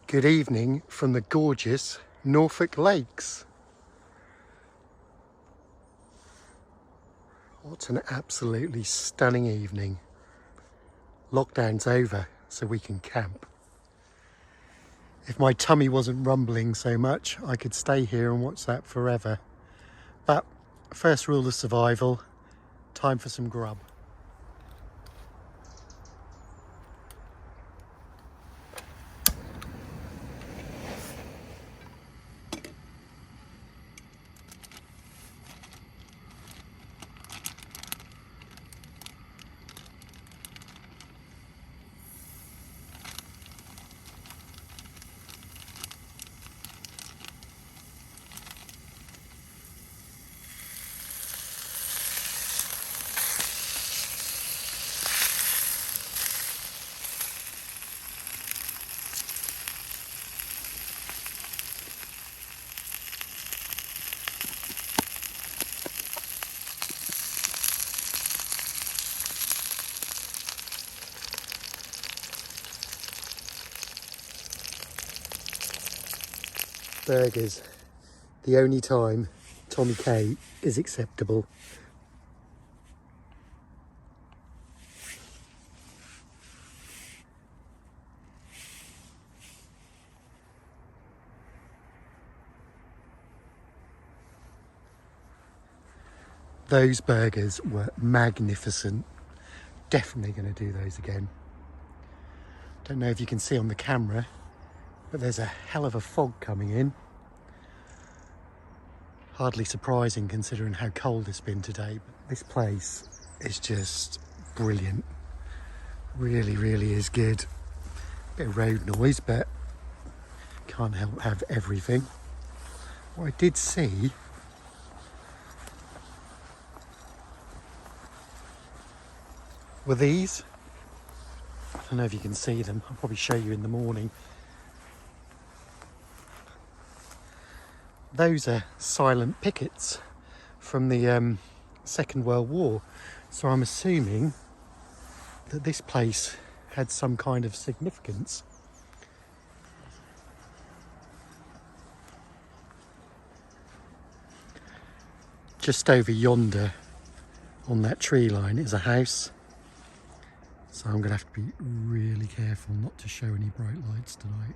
Good evening from the gorgeous Norfolk Lakes. What an absolutely stunning evening. Lockdown's over, so we can camp. If my tummy wasn't rumbling so much, I could stay here and watch that forever. But first rule of survival, time for some grub. Burgers, the only time Tommy K is acceptable. Those burgers were magnificent. Definitely going to do those again. Don't know if you can see on the camera, but there's a hell of a fog coming in. Hardly surprising considering how cold it's been today. But this place is just brilliant. Really, really is good. Bit of road noise, but can't help have everything. What I did see were these. I don't know if you can see them. I'll probably show you in the morning. Those are silent pickets from the Second World War. So I'm assuming that this place had some kind of significance. Just over yonder on that tree line is a house. So I'm going to have to be really careful not to show any bright lights tonight.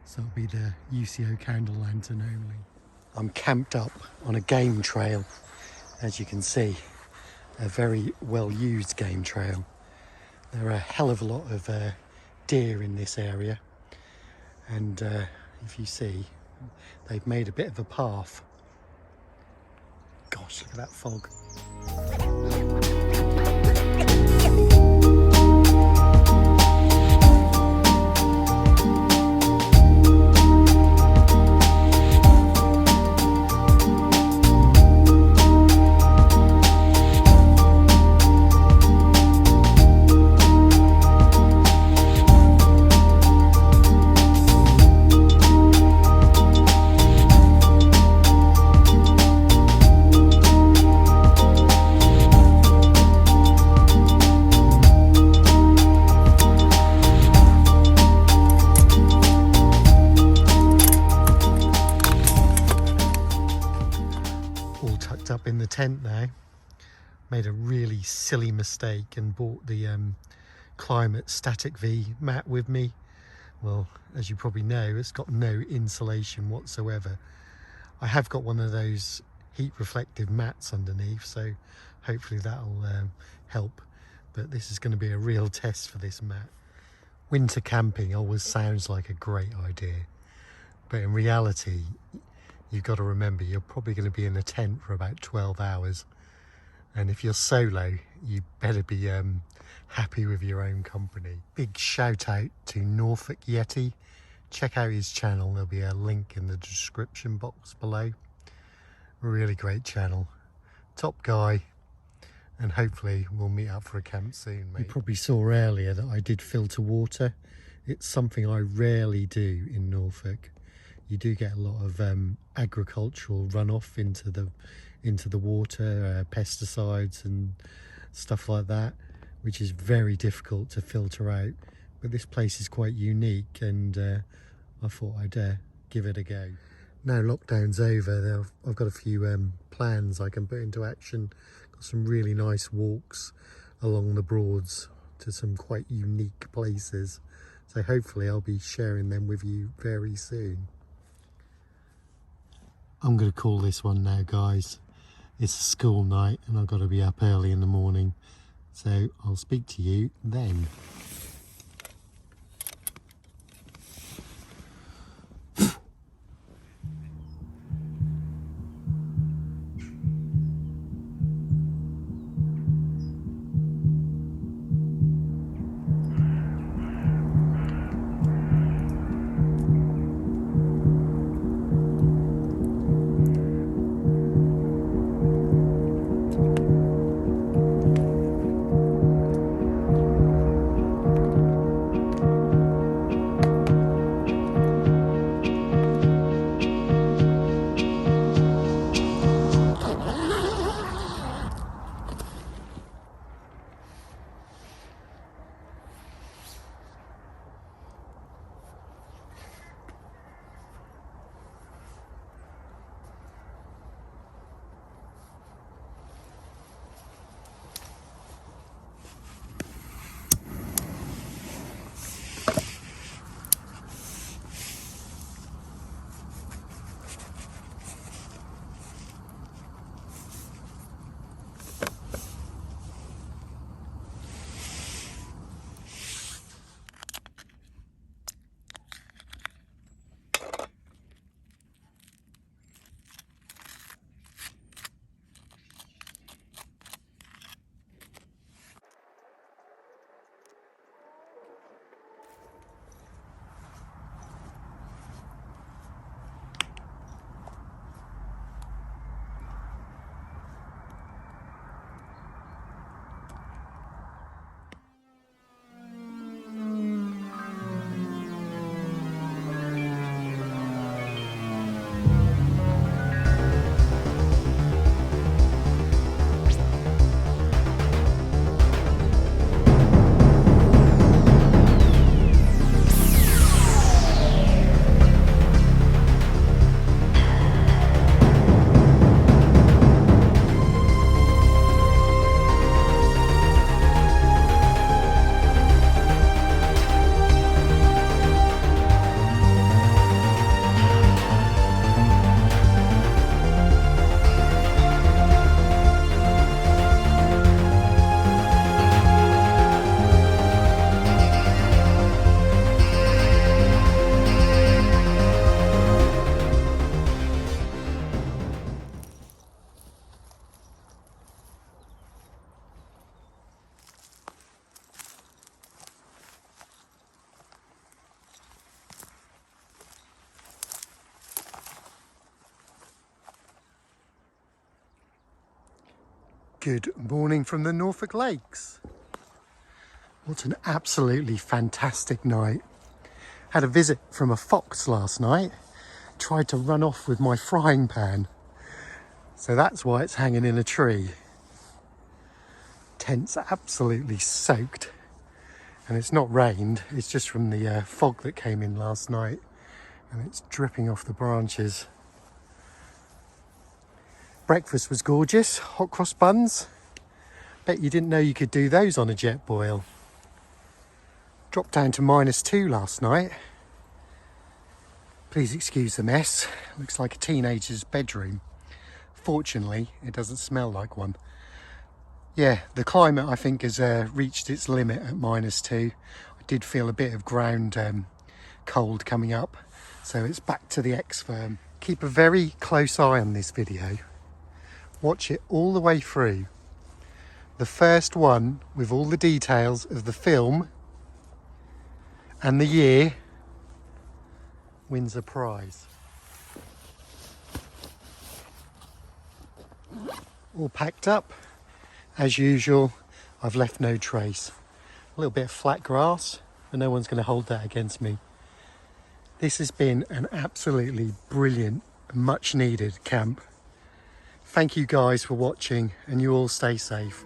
So it'll be the UCO candle lantern only. I'm camped up on a game trail, as you can see, a very well used game trail. There are a hell of a lot of deer in this area, and if you see, they've made a bit of a path. Gosh, look at that fog. Up in the tent now. Made a really silly mistake and bought the Klymit Static V mat with me. Well, as you probably know, it's got no insulation whatsoever. I have got one of those heat reflective mats underneath, so hopefully that'll help, but this is going to be a real test for this mat. Winter camping always sounds like a great idea, but in reality you've got to remember you're probably going to be in a tent for about 12 hours. And if you're solo, you better be happy with your own company. Big shout out to Norfolk Yeti. Check out his channel. There'll be a link in the description box below. Really great channel. Top guy. And hopefully we'll meet up for a camp soon, mate. You probably saw earlier that I did filter water. It's something I rarely do in Norfolk. You do get a lot of agricultural runoff into the water, pesticides and stuff like that, which is very difficult to filter out. But this place is quite unique, and I thought I'd give it a go. Now lockdown's over, I've got a few plans I can put into action. Got some really nice walks along the Broads to some quite unique places. So hopefully I'll be sharing them with you very soon. I'm going to call this one now, guys. It's a school night and I've got to be up early in the morning. So I'll speak to you then. Good morning from the Norfolk Lakes. What an absolutely fantastic night. Had a visit from a fox last night. Tried to run off with my frying pan. So that's why it's hanging in a tree. Tent's absolutely soaked. And it's not rained, it's just from the fog that came in last night. And it's dripping off the branches. Breakfast was gorgeous, hot cross buns. Bet you didn't know you could do those on a jet boil. Dropped down to -2 last night. Please excuse the mess. Looks like a teenager's bedroom. Fortunately, it doesn't smell like one. Yeah, the climate I think has reached its limit at -2. I did feel a bit of ground cold coming up. So it's back to the X-Firm. Keep a very close eye on this video. Watch it all the way through. The first one with all the details of the film and the year wins a prize. All packed up. As usual, I've left no trace. A little bit of flat grass, but no one's going to hold that against me. This has been an absolutely brilliant, much needed camp. Thank you guys for watching, and you all stay safe.